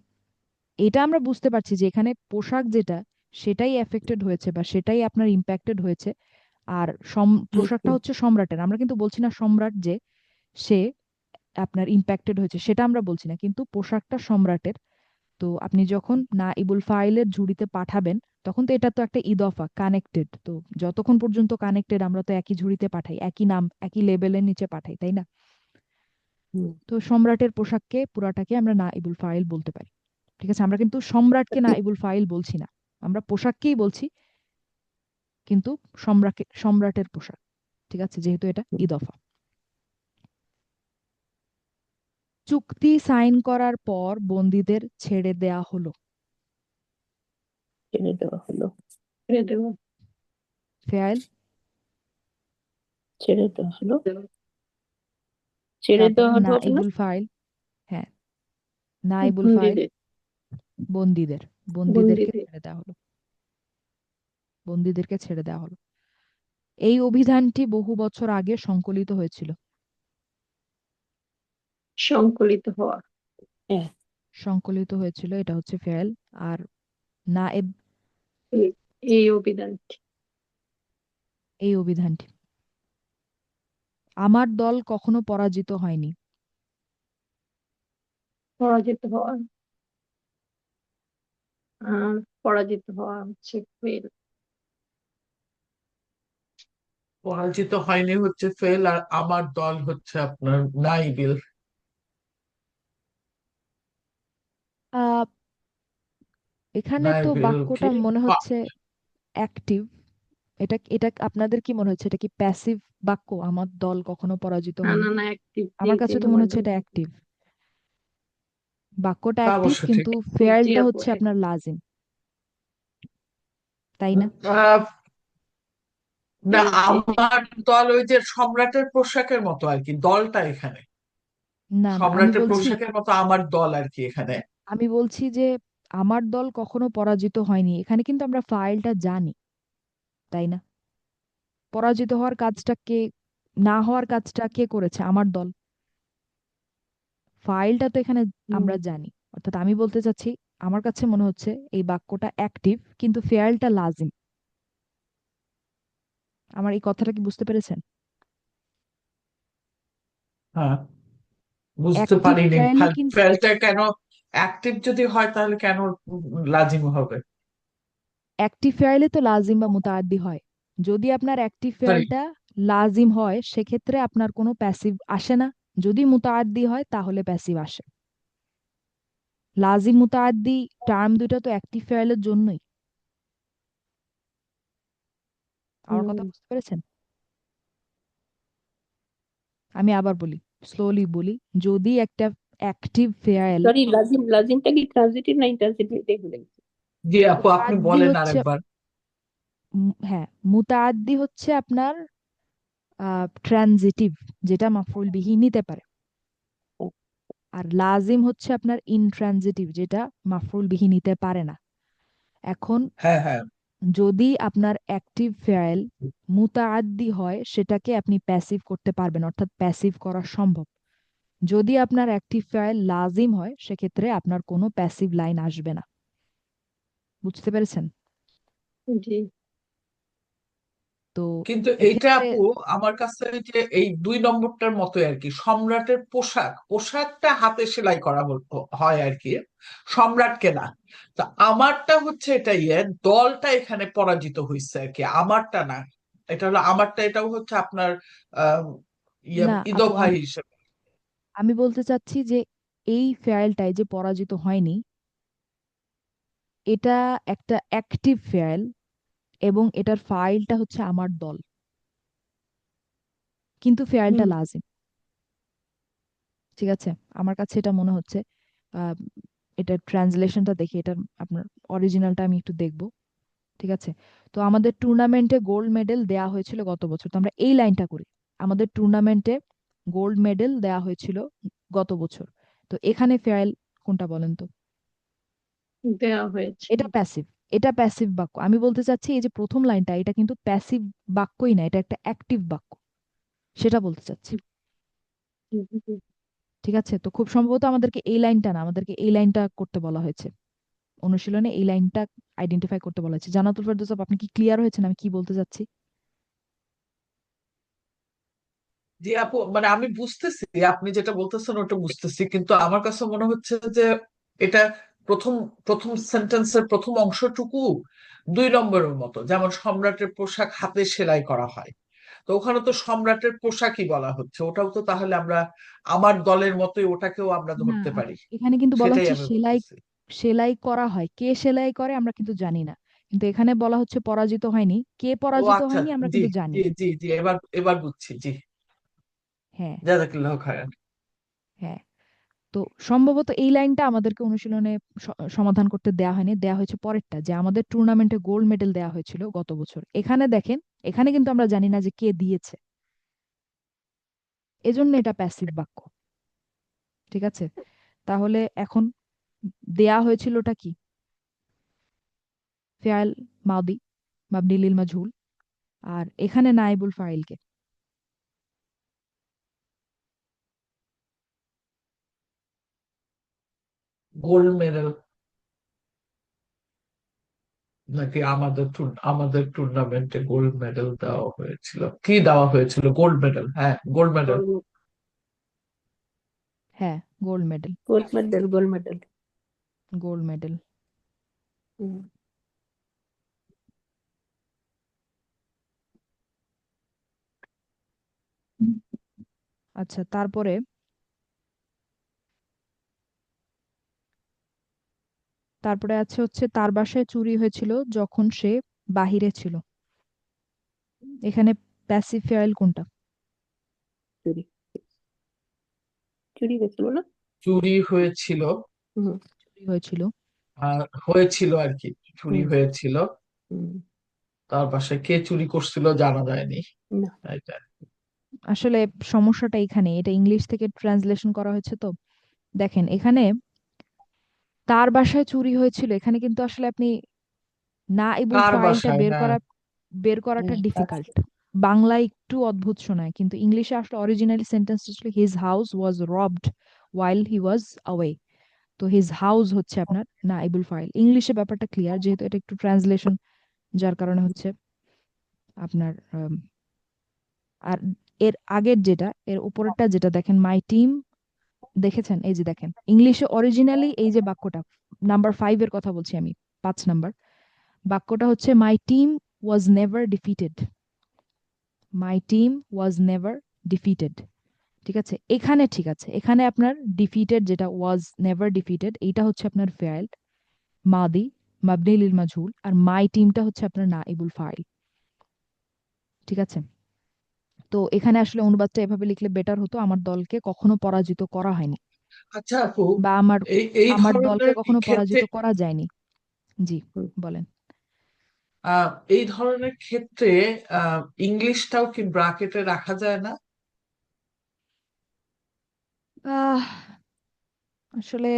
এটা আমরা বুঝতে পারছি যে এখানে পোশাক যেটা সেটাই এফেক্টেড হয়েছে বা সেটাই আপনার ইম্প্যাক্টেড হয়েছে, আর পোশাকটা হুম হচ্ছে সম্রাটের। আমরা কিন্তু বলছি না সম্রাট যে সে আপনার ইম্প্যাক্টেড হয়েছে, সেটা আমরা বলছি না, কিন্তু পোশাকটা সম্রাটের। তো আপনি যখন নাইবুল ফাইলের ঝুড়িতে পাঠাবেন তখন তো এটা তো একটা ইদফা, কানেক্টেড। তো যতক্ষণ পর্যন্ত কানেক্টেড আমরা তো একই ঝুড়িতে পাঠাই, একই নাম একই লেবেলের নিচে পাঠাই, তাই না? হুম। তো সম্রাটের পোশাককে পুরাটাকে আমরা নাইবুল ফাইল বলতে পারি, ঠিক আছে। আমরা কিন্তু সম্রাটকে নাইবুল ফাইল বলছি না, আমরা পোশাককেই বলছি, কিন্তু সম্রাটের পোশাক, ঠিক আছে, যেহেতু এটা ইদফা। চুক্তি সাইন করার পর বন্দীদের ছেড়ে দেয়া হলো। ছেড়ে দেওয়া হলো। ছেড়ে দেওয়া ফেয়াল, ছেড়ে দেওয়া হলো। ছেড়ে তারপরে দেওয়া হলো আপনার নাইবুল ফাইল, হ্যাঁ, নাইবুল ফাইল বন্দীদের বন্দীদের, বন্দীদেরকে বন্দীদের ছেড়ে দেওয়া হলো, বন্দীদেরকে ছেড়ে দেওয়া হলো। এই অভিধানটি বহু বছর আগে সংকলিত হয়েছিল। সংকলিত হওয়া হ্যাঁ। সংকলিত হয়েছিল, এটা হচ্ছে ফেয়াল। আর নায়েব, এই এই অভিধানটি এই অভিধানটি। আমার দল কখনো পরাজিত হয়নি। পরাজিত হওয়া পরাজিত হওয়া হচ্ছে ফেল। পরাজিত হয়নি হচ্ছে ফেল, আর আমার দল হচ্ছে আপনার নাইবিল। আহ এখানে তো নাইবিল কি বাক্যটা মনে হচ্ছে অ্যাক্টিভ। এটা এটা আপনাদের কি মনে হচ্ছে, এটা কি প্যাসিভ বাক্য, আমার দল কখনো পরাজিত না হয়নি? না না, অ্যাক্টিভ। জি আমার জি, কাছে তো মনে আমার হচ্ছে দল এটা অ্যাক্টিভ, বাক্যটা তা অ্যাক্টিভ, অবশ্য ঠিক। কিন্তু জি ফেয়ারটা আপু, হচ্ছে আপনার লাজিম, তাই না? আহ না, এই যে আমার দল ওই যে সম্রাটের পোশাকের মতো আর কি, দলটা এখানে না না, সম্রাটের পোশাকের মতো আমার দল আর কি এখানে। আমি বলছি যে আমার দল কখনো পরাজিত হয়নি, এখানে কিন্তু আমরা ফাইলটা জানি, তাই না? পরাজিত হওয়ার কাজটা কে, না হওয়ার কাজটা কে করেছে? আমার দল। ফাইলটা তো এখানে আমরা জানি, অর্থাৎ আমি বলতে চাচ্ছি আমার কাছে মনে হচ্ছে এই বাক্যটা অ্যাক্টিভ কিন্তু ফেয়ারটা লাজিম। আমার এই কথাটা কি বুঝতে পেরেছেন? হ্যাঁ, বুঝতে অ্যাক্টিভ পারিনি। ফেয়ারলে কিন্তু, ফেলটা কেন অ্যাক্টিভ যদি হয় তাহলে কেন লাজিম হবে? অ্যাক্টিভ ফেয়ারলে তো লাজিম বা মুতাআদ্দি হয়। যদি আপনার অ্যাক্টিভ সরি, ফেয়ারটা লাজিম হয় সেক্ষেত্রে আপনার কোনো প্যাসিভ আসে না, যদি মুতাআদ্দি হয় তাহলে প্যাসিভ আসে। লাজিম মুতাআদ্দি টার্ম দুটো তো অ্যাক্টিভ ফেয়ারের জন্যই। আমার কথা বুঝতে পেরেছেন? আমি আবার বলি, স্লোলি বলি, যদি একটা অ্যাক্টিভ ফেয়ার, সরি, লাজিমটা কি ট্রানজিটিভ না ইন্ট্রানজিটিভ এটাই ভুলে গেছি। জি আপু, আপনি মুতাআদ্দি বলেন হচ্ছে, আরেকবার। হ্যাঁ, মুতাআদ্দি হচ্ছে আপনার ট্রানজিটিভ, যেটা মাফউল বিহি নিতে পারে। আর লাজিম হচ্ছে আপনার ইনট্রানজিটিভ, যেটা মাফউল বিহি নিতে পারে না। এখন হ্যাঁ হ্যাঁ, যদি আপনার অ্যাক্টিভ ফেয়াল মুতাআদ্দি হয় সেটাকে আপনি প্যাসিভ করতে পারবেন, অর্থাৎ প্যাসিভ করা সম্ভব। যদি আপনার অ্যাক্টিভ ফেয়াল লাজিম হয় সেক্ষেত্রে আপনার কোনো প্যাসিভ লাইন আসবে না। বুঝতে পেরেছেন? জি তো কিন্তু এইটা এক্ষেত্রে আপু আমার কাছে ওই যে এই 2 নম্বরটার মতোই আর কি, সম্রাটের পোশাকটা হাতে সেলাই করা হয় আর কি, সম্রাটকে না। তা আমারটা হচ্ছে এটা দলটা এখানে পরাজিত হয়েছে আর কি, আমারটা না। এটা হলো আমারটা, এটাও হচ্ছে আপনার আহ না আপু, ইদফা হিসেবে। আমি বলতে চাচ্ছি যে এই ফেয়ালটাই যে পরাজিত হয়নি, এটা একটা অ্যাক্টিভ ফেয়াল এবং এটার ফাইলটা হচ্ছে আমার দল, কিন্তু ফেয়ালটা হুম লাজিম। ঠিক আছে, আমার কাছে এটা মনে হচ্ছে। আহ, এটা ট্রান্সলেশনটা দেখি, এটা আপনার অরিজিনালটা আমি একটু দেখব। ঠিক আছে, তো আমাদের টুর্নামেন্টে গোল্ড মেডেল দেয়া হয়েছিল গত বছর, তো আমরা এই লাইনটা করি। আমাদের টুর্নামেন্টে গোল্ড মেডেল দেয়া হয়েছিল গত বছর। তো এখানে ফেয়াল কোনটা বলেন তো? দেওয়া হয়েছে। এটা প্যাসিভ, এটা প্যাসিভ বাক্য। আমি বলতে চাচ্ছি এই যে প্রথম লাইনটা, এটা কিন্তু প্যাসিভ বাক্যই না, এটা একটা অ্যাক্টিভ বাক্য, সেটা বলতে চাচ্ছি। জি, ঠিক আছে, তো খুব সম্ভবত আমাদেরকে এই লাইনটা না, আমাদেরকে এই লাইনটা করতে বলা হয়েছে অনুশীলনে, এই লাইনটা আইডেন্টিফাই করতে বলা হয়েছে। জান্নাতুল ফেরদৌস আপু, আপনি কি ক্লিয়ার হয়েছেন আমি কি বলতে চাচ্ছি? জি আপু, মানে আমি বুঝতেছি আপনি যেটা বলতেছেন ওটা বুঝতেছি, কিন্তু আমার কাছে মনে হচ্ছে যে এটা প্রথম প্রথম সেন্টেন্সের প্রথম অংশটুকু 2 নম্বরের মতো, যেমন সম্রাটের পোশাক হাতে সেলাই করা হয়। তো ওখানে তো সম্রাটের পোশাকই বলা হচ্ছে, ওটাও তো তাহলে আমরা আমার দলের মতোই ওটাকেও আমরা না ধরতে আপু, পারি। এখানে কিন্তু বলা সেটাই হচ্ছে আমি সেলাই, বলতেছি। সেলাই করা হয়, কে সেলাই করে আমরা কিন্তু জানি না। কিন্তু এখানে বলা হচ্ছে পরাজিত হয়নি, কে ও পরাজিত আচ্ছা, হয়নি আমরা জি কিন্তু জানি। জি জি জি, এবার এবার বুঝছি, জি। হ্যাঁ, জাযাকাল্লাহ খায়রান। হ্যাঁ। তো সম্ভবত এই লাইনটা আমাদেরকে অনুশীলনে সমাধান করতে দেয়া হয়নি, দেয়া হয়েছে পরেরটা, যে আমাদের টুর্নামেন্টে গোল্ড মেডেল দেয়া হয়েছিল গত বছর। এখানে দেখেন, এখানে কিন্তু আমরা জানি না যে কে দিয়েছে, এজন্য এটা প্যাসিভ বাক্য। ঠিক আছে, তাহলে এখন দেয়া হয়েছিলটা কি? ফেয়াল মাদি মাবনি লিল মাজহুল, আর এখানে নাইবুল ফাইলকে। গোল্ড মেডেল নাকি আমাদের টুর্নামেন্টে গোল্ড মেডেল দেওয়া হয়েছিল, কি দেওয়া হয়েছিল? গোল্ড মেডেল, হ্যাঁ গোল্ড মেডেল। হ্যাঁ, gold medal, gold medal, gold medal. Gold medal. আচ্ছা, তারপরে তারপরে আছে হচ্ছে তার বাসায় চুরি হয়েছিল যখন সে বাহিরে ছিল। এখানে প্যাসিভ ফেয়াল কোনটা? চুরি, চুরি গেছিল না? চুরি হয়েছিল, হুম চুরি হয়েছিল। হয়েছিল আর কি, চুরি হুম হয়েছিল। হুম তার বাসায় কে চুরি করছিল জানা যায়নি। না। এটা আসলে সমস্যাটা এখানে, এটা ইংলিশ থেকে ট্রান্সলেশন করা হয়েছে তো। দেখেন এখানে তার বাসায় চুরি হয়েছিল, এখানে কিন্তু আসলে আপনি নাইবুল কার ফাইলটা বাসায়, হ্যাঁ। বের করাটা হুম, ডিফিকাল্ট। বাংলায় একটু অদ্ভুত শোনায়, কিন্তু ইংলিশে আসলে অরিজিনালি সেন্টেন্সটা ছিল his house was robbed while he was away. তো হিজ হাউস হচ্ছে আপনার নাইবুল ফাইল। ইংলিশে ব্যাপারটা ক্লিয়ার, যেহেতু এটা একটু ট্রান্সলেশন, যার কারণে হচ্ছে আপনার আর এর আগের যেটা, এর উপরেরটা যেটা দেখেন মাই টিম, দেখেছেন? এই যে দেখেন ইংলিশে অরিজিনালি এই যে বাক্যটা, নাম্বার 5 এর কথা বলছি আমি, 5 নাম্বার বাক্যটা হচ্ছে my team was never defeated. My team was never defeated. ঠিক আছে, এখানে ঠিক আছে, এখানে আপনার ডিফিটেড যেটা ওয়াজ নেভার ডিফিটেড, এইটা হচ্ছে আপনার ফেয়াল মাদি মাবনি লিল মাজহুল, আর মাই টিমটা হচ্ছে আপনার নাইবুল ফাইল। ঠিক আছে, তো এখানে আসলে অনুবাদটা এভাবে লিখলে বেটার হতো, আমার দলকে কখনো পরাজিত করা হয়নি, আচ্ছা আপু, বা আমার এই এই আমার দলকে ধরনের কখনো ক্ষেত্রে পরাজিত করা যায়নি। জি, হুম। বলেন। এই ধরনের ক্ষেত্রে ইংলিশটাও কি ব্রাকেটে রাখা যায় না? আহ আসলে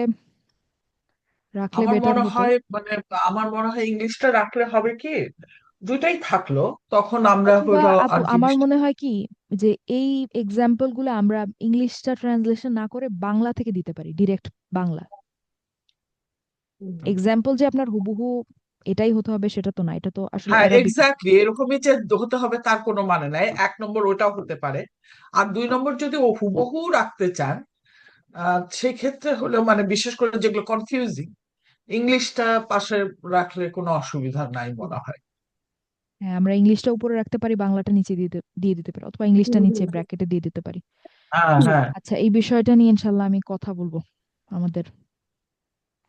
রাখলে আমার বেটার মনে হতো। হয় মানে আমার মনে হয় ইংলিশটা রাখলে হবে কি, দুইটাই থাকলো, তখন আমরা অথবা হলো আপু আর আমার জিনিসটা। মনে হয় কি, যে এই এক্সাম্পল গুলো আমরা ইংলিশটা ট্রান্সলেশন না করে বাংলা থেকে দিতে পারি, ডিরেক্ট বাংলা হুম। এক্সাম্পল। যে আপনার হুবহু এটাই হতে হবে সেটা তো না, এটা তো আসলে হ্যাঁ, অ্যারাবিক। এক্স্যাক্টলি, এরকমই যে হতে হবে তার কোনো মানে নাই। 1 নম্বর ওটাও হতে পারে, আর 2 নম্বর যদি ও হুবহু রাখতে চান, সেই ক্ষেত্রে হলো মানে বিশেষ করে যেগুলো কনফিউজিং, ইংলিশটা পাশে রাখলে কোনো অসুবিধা নাই মনে হয়। হ্যাঁ, আমরা ইংলিশটা উপরে রাখতে পারি, বাংলাটা নিচে দিয়ে দিতে পারি, অথবা ইংলিশটা হুম, নিচে হুম, ব্র্যাকেটে দিয়ে দিতে পারি। হ্যাঁ, হ্যাঁ। আচ্ছা, এই বিষয়টা নিয়ে ইনশাল্লাহ আমি কথা বলবো আমাদের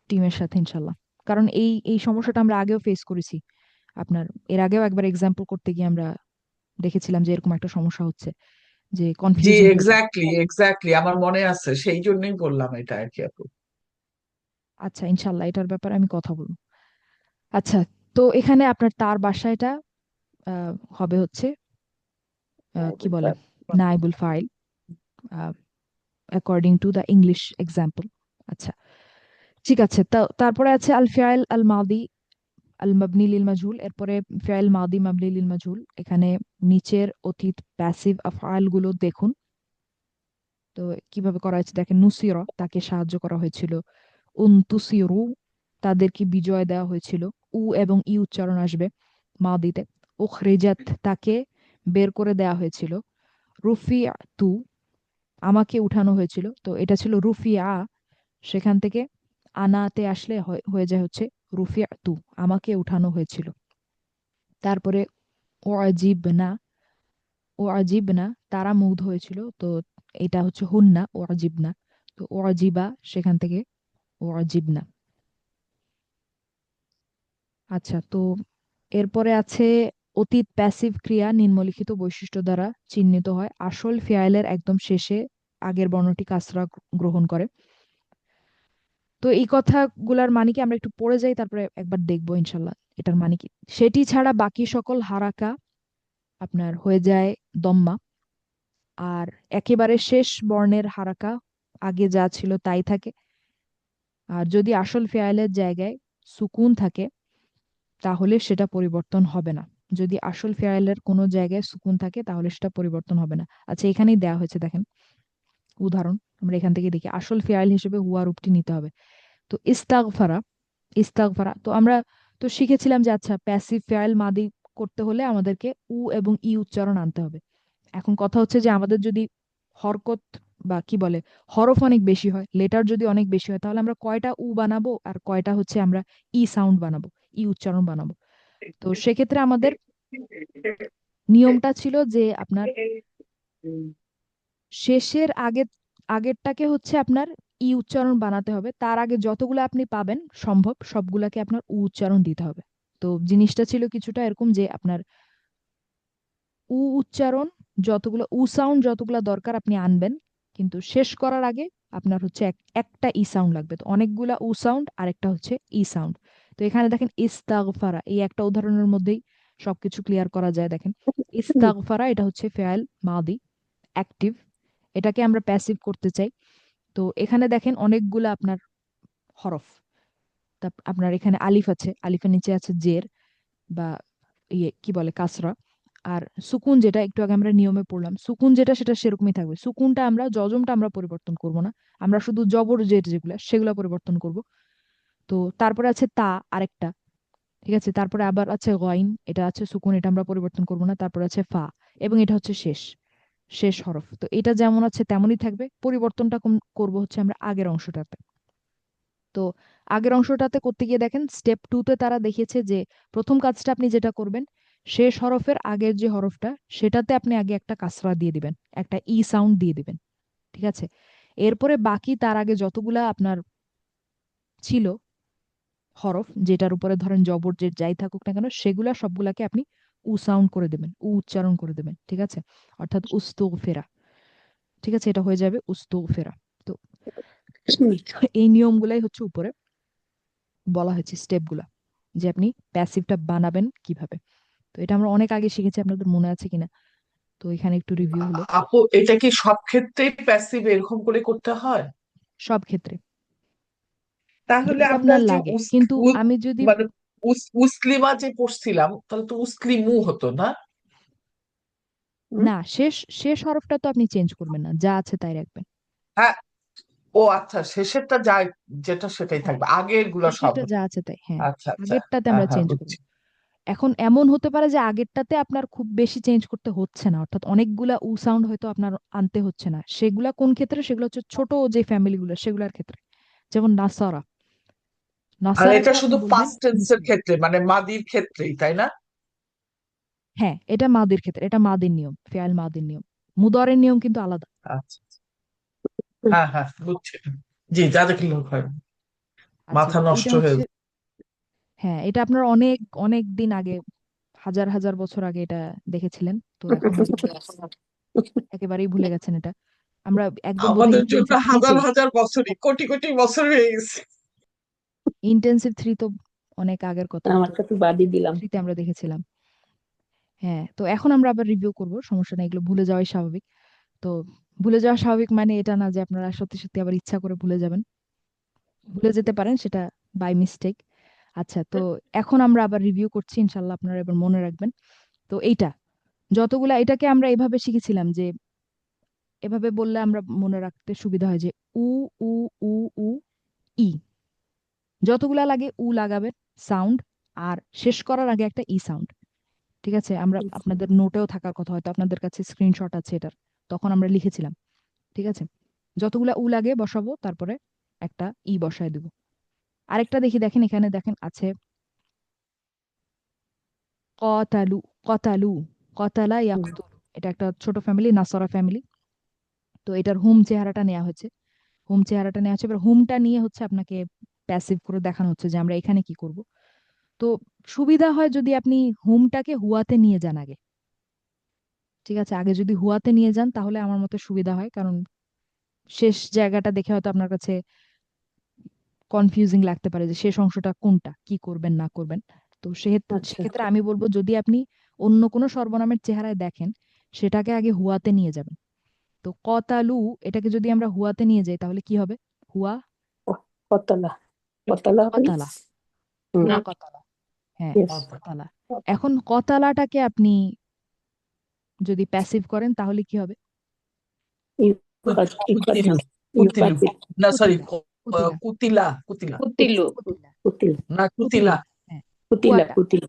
টিমের সাথে ইনশাল্লাহ। কারণ এই এই সমস্যাটা আমরা আগেও ফেস করেছি। আপনার এর আগেও একবার এক্সাম্পল করতে গিয়ে আমরা দেখেছিলাম যে এরকম একটা সমস্যা হচ্ছে, যে জি, কনফিউজিং হয়ে যায়। এক্স্যাক্টলি, এক্স্যাক্টলি, আমার মনে আছে, সেই জন্যই বললাম এটা আর কি আপু। আচ্ছা, ইনশাল্লাহ এটার ব্যাপারে আমি কথা বলবো। আচ্ছা, তো এখানে আপনার তার বাসায়টা হবে হচ্ছে কি বলে, নাইবুল ফাইল according to the English example. আচ্ছা, ঠিক আছে, তারপরে আছে আল ফিআল আল মাদি আল মাবনি লিল মাজহুল। এরপরে ফিআল মাদি মাবনি লিল মাজহুল, এখানে নিচের অতীত প্যাসিভ আফআল গুলো দেখুন। তো কিভাবে করা হয়েছে দেখেন, নুসিরা তাকে সাহায্য করা হয়েছিল, উনতুসিরু তাদেরকে বিজয় দেওয়া হয়েছিল, উ এবং ই উচ্চারণ আসবে মাদিতে। উখরিজাত তাকে বের করে দেওয়া হয়েছিল, রুফিআতু আমাকে উঠানো হয়েছিল, তো এটা ছিল রুফিআ, সেখান থেকে আনাতে আসলে হয়ে যায় হচ্ছে রুফিআতু আমাকে উঠানো হয়েছিল। তারপরে ও আজিব না, ও আজিব না তারা মুগ্ধ হয়েছিল, তো এটা হচ্ছে হুন্না ও আজিব না, তো ও আজিবা সেখান থেকে ও আজিব না। আচ্ছা, তো এরপরে আছে অতীত প্যাসিভ ক্রিয়া নিম্নলিখিত বৈশিষ্ট্য দ্বারা চিহ্নিত হয়, আসল ফিয়ালের একদম শেষে আগের বর্ণটি কাসরা গ্রহণ করে। তো এই কথাগুলার মানে কি আমরা একটু পড়ে যাই, তারপরে একবার দেখবো ইনশাল্লাহ এটার মানে কি। সেটি ছাড়া বাকি সকল হারাকা আপনার হয়ে যায় দম্মা, আর একেবারে শেষ বর্ণের হারাকা আগে যা ছিল তাই থাকে। আর যদি আসল ফেয়ালের জায়গায় সুকুন থাকে তাহলে সেটা পরিবর্তন হবে না। যদি আসল ফেয়ালের কোনো জায়গায় সুকুন থাকে তাহলে সেটা পরিবর্তন হবে না। আচ্ছা, এখানেই দেওয়া হয়েছে দেখেন উদাহরণ, আমরা এখান থেকে দেখি আসল ফেয়াল হিসেবে হুয়া রূপটি নিতে হবে। তো ইস্তাগফারা, ইস্তাগফারা তো আমরা তো শিখেছিলাম যে আচ্ছা প্যাসিভ ফেয়াল মাদি করতে হলে আমাদেরকে উ এবং ই উচ্চারণ আনতে হবে। এখন কথা হচ্ছে যে আমাদের যদি হরকত বা কি বলে হরফ অনেক বেশি হয়, লেটার যদি অনেক বেশি হয়, তাহলে আমরা কয়টা উ বানাবো আর কয়টা হচ্ছে আমরা ই সাউন্ড বানাবো, ই উচ্চারণ বানাবো। তো সেক্ষেত্রে আমাদের নিয়মটা ছিল যে আপনার শেষের আগেরটাকে হচ্ছে আপনার ই উচ্চারণ বানাতে হবে, তার আগে যতগুলো আপনি পাবেন সম্ভব সবগুলাকে আপনার উ উচ্চারণ দিতে হবে। তো জিনিসটা ছিল কিছুটা এরকম যে আপনার উ উচ্চারণ যতগুলো উ সাউন্ড যতগুলো দরকার আপনি আনবেন, কিন্তু শেষ করার আগে আপনার হচ্ছে একটা ই সাউন্ড লাগবে, তো অনেকগুলা উ সাউন্ড আর একটা হচ্ছে ই সাউন্ড। তো এখানে দেখেন ইস্তাগফারা এই একটা উদাহরণের মধ্যেই সবকিছু ক্লিয়ার করা যায়। দেখেন ইস্তাগফারা এটা হচ্ছে ফেয়াল মাদি অ্যাক্টিভ, এটাকে আমরা প্যাসিভ করতে চাই। তো এখানে দেখেন অনেকগুলা আপনার হরফ, আপনার এখানে আলিফ আছে, আলিফের নিচে আছে জের বা ইয়ে কি বলে কাসরা, আর সুকুন যেটা একটু আগে আমরা নিয়মে পড়লাম, সুকুন যেটা সেটা সেরকমই থাকবে। সুকুনটা আমরা জজমটা আমরা পরিবর্তন করব না, আমরা শুধু জবর জের যেগুলা সেগুলা পরিবর্তন করব। তো তারপরে আছে তা আরেকটা, ঠিক আছে, তারপরে আবার আছে গইন, এটা আছে সুকুন, এটা আমরা পরিবর্তন করব না। তারপরে আছে ফা, এবং এটা হচ্ছে শেষ শেষ হরফ। তো এটা যেমন আছে তেমনই থাকবে, পরিবর্তনটা করব হচ্ছে আমরা আগের অংশটাতে। তো আগের অংশটাতে করতে গিয়ে দেখেন স্টেপ 2-তে তারা দেখিয়েছে যে প্রথম কাজটা আপনি যেটা করবেন, শেষ হরফের আগের যে হরফটা সেটাতে আপনি আগে একটা কাসরা দিয়ে দিবেন, একটা ই সাউন্ড দিয়ে দিবেন, ঠিক আছে। এরপরে বাকি তার আগে যতগুলা আপনার ছিল হরফ, যেটার উপরে ধরেন জবর যে যাই থাকুক না কেন, সেগুলা সবগুলাকে আপনি উ সাউন্ড করে দেবেন, উ উচ্চারণ করে দেবেন, ঠিক আছে, অর্থাৎ উস্তুগফিরা, ঠিক আছে, এটা হয়ে যাবে উস্তুগফিরা। তো এই নিয়মগুলাই হচ্ছে উপরে বলা হয়েছে, স্টেপগুলা, যে আপনি প্যাসিভটা বানাবেন কিভাবে। তো এটা আমরা অনেক আগে শিখেছি, আপনাদের মনে আছে কিনা। তো এখানে একটু রিভিউ হলো। আপু এটা কি সব ক্ষেত্রেই প্যাসিভ এরকম করে করতে হয়? সব ক্ষেত্রে তাহলে যদি আমরা আপনার যে লাগে, কিন্তু আমি যদি মানে উসলিমা যে পড়ছিলাম তাহলে তো উসলিমু হতো না? না, শেষ শেষ হরফটা তো আপনি চেঞ্জ করবেন না, যা আছে তাই রাখবেন। হ্যাঁ, ও আচ্ছা, শেষেরটা যা যেটা সেটাই হ্যাঁ, থাকবে, আগের গুলা সব। শেষেরটা যা আছে তাই, হ্যাঁ, আচ্ছা আচ্ছা, আগেরটাতে হ্যাঁ আমরা হ্যাঁ চেঞ্জ করব। বুঝছি। এখন এমন হতে পারে যে আগেরটাতে আপনার খুব বেশি চেঞ্জ করতে হচ্ছে না, অর্থাৎ অনেকগুলা উ সাউন্ড হয়তো আপনার আনতে হচ্ছে না। সেগুলা কোন ক্ষেত্রে? সেগুলো হচ্ছে ছোট যে ফ্যামিলিগুলো সেগুলোর ক্ষেত্রে, যেমন নাসারা, আর এটা নাসারাকে আপনি শুধু বলবেন পাস্ট টেন্সের ক্ষেত্রে, মানে মাদির ক্ষেত্রেই, তাই না? হ্যাঁ, এটা মাদির ক্ষেত্রে, এটা মাদির নিয়ম, ফেয়াল মাদির নিয়ম। মুদরের নিয়ম কিন্তু আলাদা। আচ্ছা, হ্যাঁ হ্যাঁ বুঝছি। জি, জাযাকাল্লাহু খাইরান। আচ্ছা, মাথা তো নষ্ট এটা হয়ে হচ্ছে, হ্যাঁ, এটা আপনার অনেক অনেক দিন আগে, হাজার হাজার বছর আগে এটা দেখেছিলেন, তো এখন হয়তো একেবারেই ভুলে গেছেন এটা। আমরা একদম বোধহয় আমাদের জন্য ইন্টেন্সিভ হাজার থ্রিতে, হাজার বছরই, কোটি কোটি বছর হয়ে গেছে। ইন্টেন্সিভ থ্রি তো অনেক আগের কথা, তো আমারটা তো বাদই দিলাম। থ্রিতে আমরা দেখেছিলাম। হ্যাঁ, তো এখন আমরা আবার রিভিউ করব, সমস্যা নেই, এগুলো ভুলে যাওয়াই স্বাভাবিক। তো ভুলে যাওয়া স্বাভাবিক মানে এটা না যে আপনারা সত্যি সত্যি আবার ইচ্ছা করে ভুলে যাবেন, ভুলে যেতে পারেন সেটা বাই মিস্টেক। আচ্ছা, তো এখন আমরা আবার রিভিউ করছি, ইনশাল্লাহ আপনারা এবার মনে রাখবেন। তো এইটা যতগুলা, এটাকে আমরা এভাবে শিখেছিলাম যে এভাবে বললে আমরা মনে রাখতে সুবিধা হয়, যে উ উ উ উ ই, যতগুলা লাগে উ লাগাবেন সাউন্ড, আর শেষ করার আগে একটা ই সাউন্ড, ঠিক আছে। আমরা আপনাদের নোটেও থাকার কথা, হয়তো আপনাদের কাছে স্ক্রিনশট আছে এটার, তখন আমরা লিখেছিলাম, ঠিক আছে। যতগুলা উ লাগে বসাবো, তারপরে একটা ই বসায় দেব। আরেকটা দেখি, দেখেন এখানে দেখেন আছে কতালু, কতালু, কতালা ইয়াকতুল, এটা একটা ছোট ফ্যামিলি, নাসরা ফ্যামিলি। তো এটার হোম চেহারাটা নেওয়া হয়েছে, হোম চেহারাটা নেওয়া হচ্ছে, এবার হোমটা নিয়ে হচ্ছে আপনাকে প্যাসিভ করে দেখানো হচ্ছে যে আমরা এখানে কি করব। তো সুবিধা হয় যদি আপনি হোমটাকে হুয়াতে নিয়ে যান আগে, ঠিক আছে, আগে যদি হুয়াতে নিয়ে যান তাহলে আমার মতে সুবিধা হয়, কারণ শেষ জায়গাটা দেখে হয়তো আপনার কাছে কনফিউজিং লাগতে পারে যে শেষ অংশটা কোনটা, কি করবেন না করবেন। তো আচ্ছা সেক্ষেত্রে আমি বলবো যদি আপনি অন্য কোনো সর্বনামের চেহারায় দেখেন, সেটাকে আগে হুয়াতে নিয়ে যাবেন। তো কতালু, এটাকে যদি আমরা হুয়াতে নিয়ে যাই তাহলে কি হবে? হুয়া কতলা, কতলা হবে না? কতালা, হুম, হুয়া কতালা, হ্যাঁ, yes. কতালা। এখন কতালাটাকে আপনি যদি প্যাসিভ করেন তাহলে কি হবে? কুতিলু, কুতিলু, ইউকাতিল, না সরি, কুতিলা, কুতিলা, কুতিলা, কুতিলা, কুতিলু। কুতিলা, কুতিল, না কুতিলু, কুতিলা। হ্যাঁ, কুতিলা, হুয়াটা, কুতিল,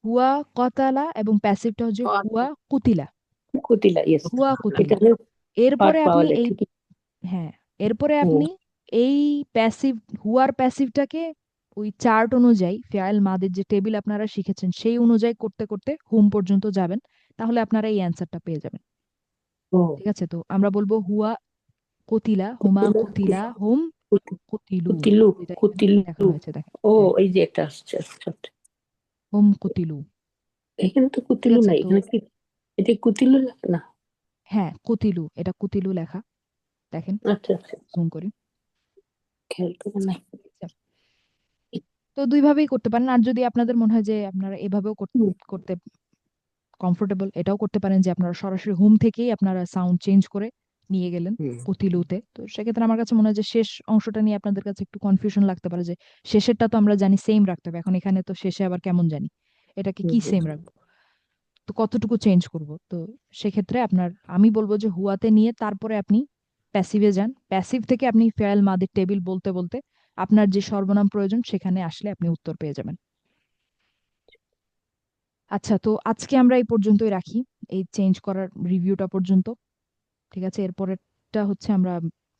হুয়া কতালা, এবং প্যাসিভটা হচ্ছে হুয়া কুতিলা, কুতিলা, yes. হুয়া কুতিলা। এখানে পার্ট এরপরে পাওয়া আপনি যায় এই, ঠিকই। হ্যাঁ, এরপরে হুম, আপনি এই প্যাসিভ, হুয়ার প্যাসিভটাকে ওই চার্ট অনুযায়ী, ফেয়াল মাদের যে টেবিল আপনারা শিখেছেন সেই অনুযায়ী করতে করতে হোম পর্যন্ত যাবেন, তাহলে আপনারা এই অ্যান্সারটা পেয়ে যাবেন, ও ঠিক আছে। তো আমরা বলবো হুয়া কুতিলা, হুমা কুতিলা, কুতিলা, হুম কুতিলু, কুতিলু, যেটা এখানে কুতিলু। দেখানো হয়েছে, দেখেন, ও হ্যাঁ, এই যে এটা আসছে, আচ্ছা আচ্ছা। হুম কুতিলু, এখানে তো ঠিক কুতিলু আছে। নাই, তো এখানে কি এটা কুতিলু লেখা না? হ্যাঁ, কুতিলু, এটা কুতিলু লেখা, দেখেন, আচ্ছা আচ্ছা, জুম করি, খেয়াল করে নাই। ঠিক আছে? তো দুইভাবেই করতে পারেন, আর যদি আপনাদের মনে হয় যে আপনারা এভাবেও হুম, করতে কমফোর্টেবল, এটাও করতে পারেন যে আপনারা সরাসরি হোম থেকেই আপনারা সাউন্ড চেঞ্জ করে নিয়ে গেলেন হুম, প্রতিলুতে। তো সেক্ষেত্রে আমার কাছে মনে হয় যে শেষ অংশটা নিয়ে আপনাদের কাছে একটু কনফিউশন লাগতে পারে যে শেষেরটা তো আমরা জানি সেম রাখতে হবে, এখন এখানে তো শেষে আবার কেমন জানি এটাকে হুম, কি হুম, সেম রাখবো, তো কতটুকু চেঞ্জ করব। তো সেক্ষেত্রে আপনার আমি বলবো যে হুয়াতে নিয়ে তারপরে আপনি প্যাসিভে যান, প্যাসিভ থেকে আপনি ফেয়াল মাদের টেবিল বলতে বলতে আপনার যে সর্বনাম প্রয়োজন সেখানে আসলে আপনি উত্তর পেয়ে যাবেন। আচ্ছা, তো আজকে আমরা এই পর্যন্তই রাখি, এই চেঞ্জ করার রিভিউটা পর্যন্ত। ঠিক আছে, এরপরেরটা হচ্ছে আমরা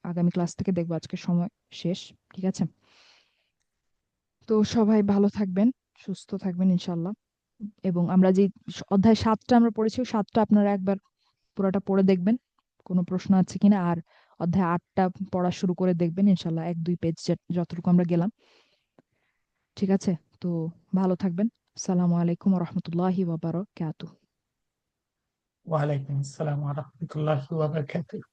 আগামী ক্লাস থেকে দেখবো, আজকে সময় শেষ। ঠিক আছে, তো সবাই ভালো থাকবেন, সুস্থ থাকবেন ইনশাল্লাহ। এবং আমরা যে অধ্যায় 7টা আমরা পড়েছি, ওই 7টা আপনারা একবার পুরোটা পড়ে দেখবেন কোনো প্রশ্ন আছে কিনা, আর অধ্যায় 8টা পড়া শুরু করে দেখবেন ইনশাল্লাহ, 1-2 পেজ যতটুকু আমরা গেলাম। ঠিক আছে, তো ভালো থাকবেন। আসসালামু আলাইকুম রহমতুল্লাহি ওয়া বারাকাতুহু। ওয়ালাইকুম আসসালাম ওয়া রাহমাতুল্লাহি ওয়া বারাকাতুহু।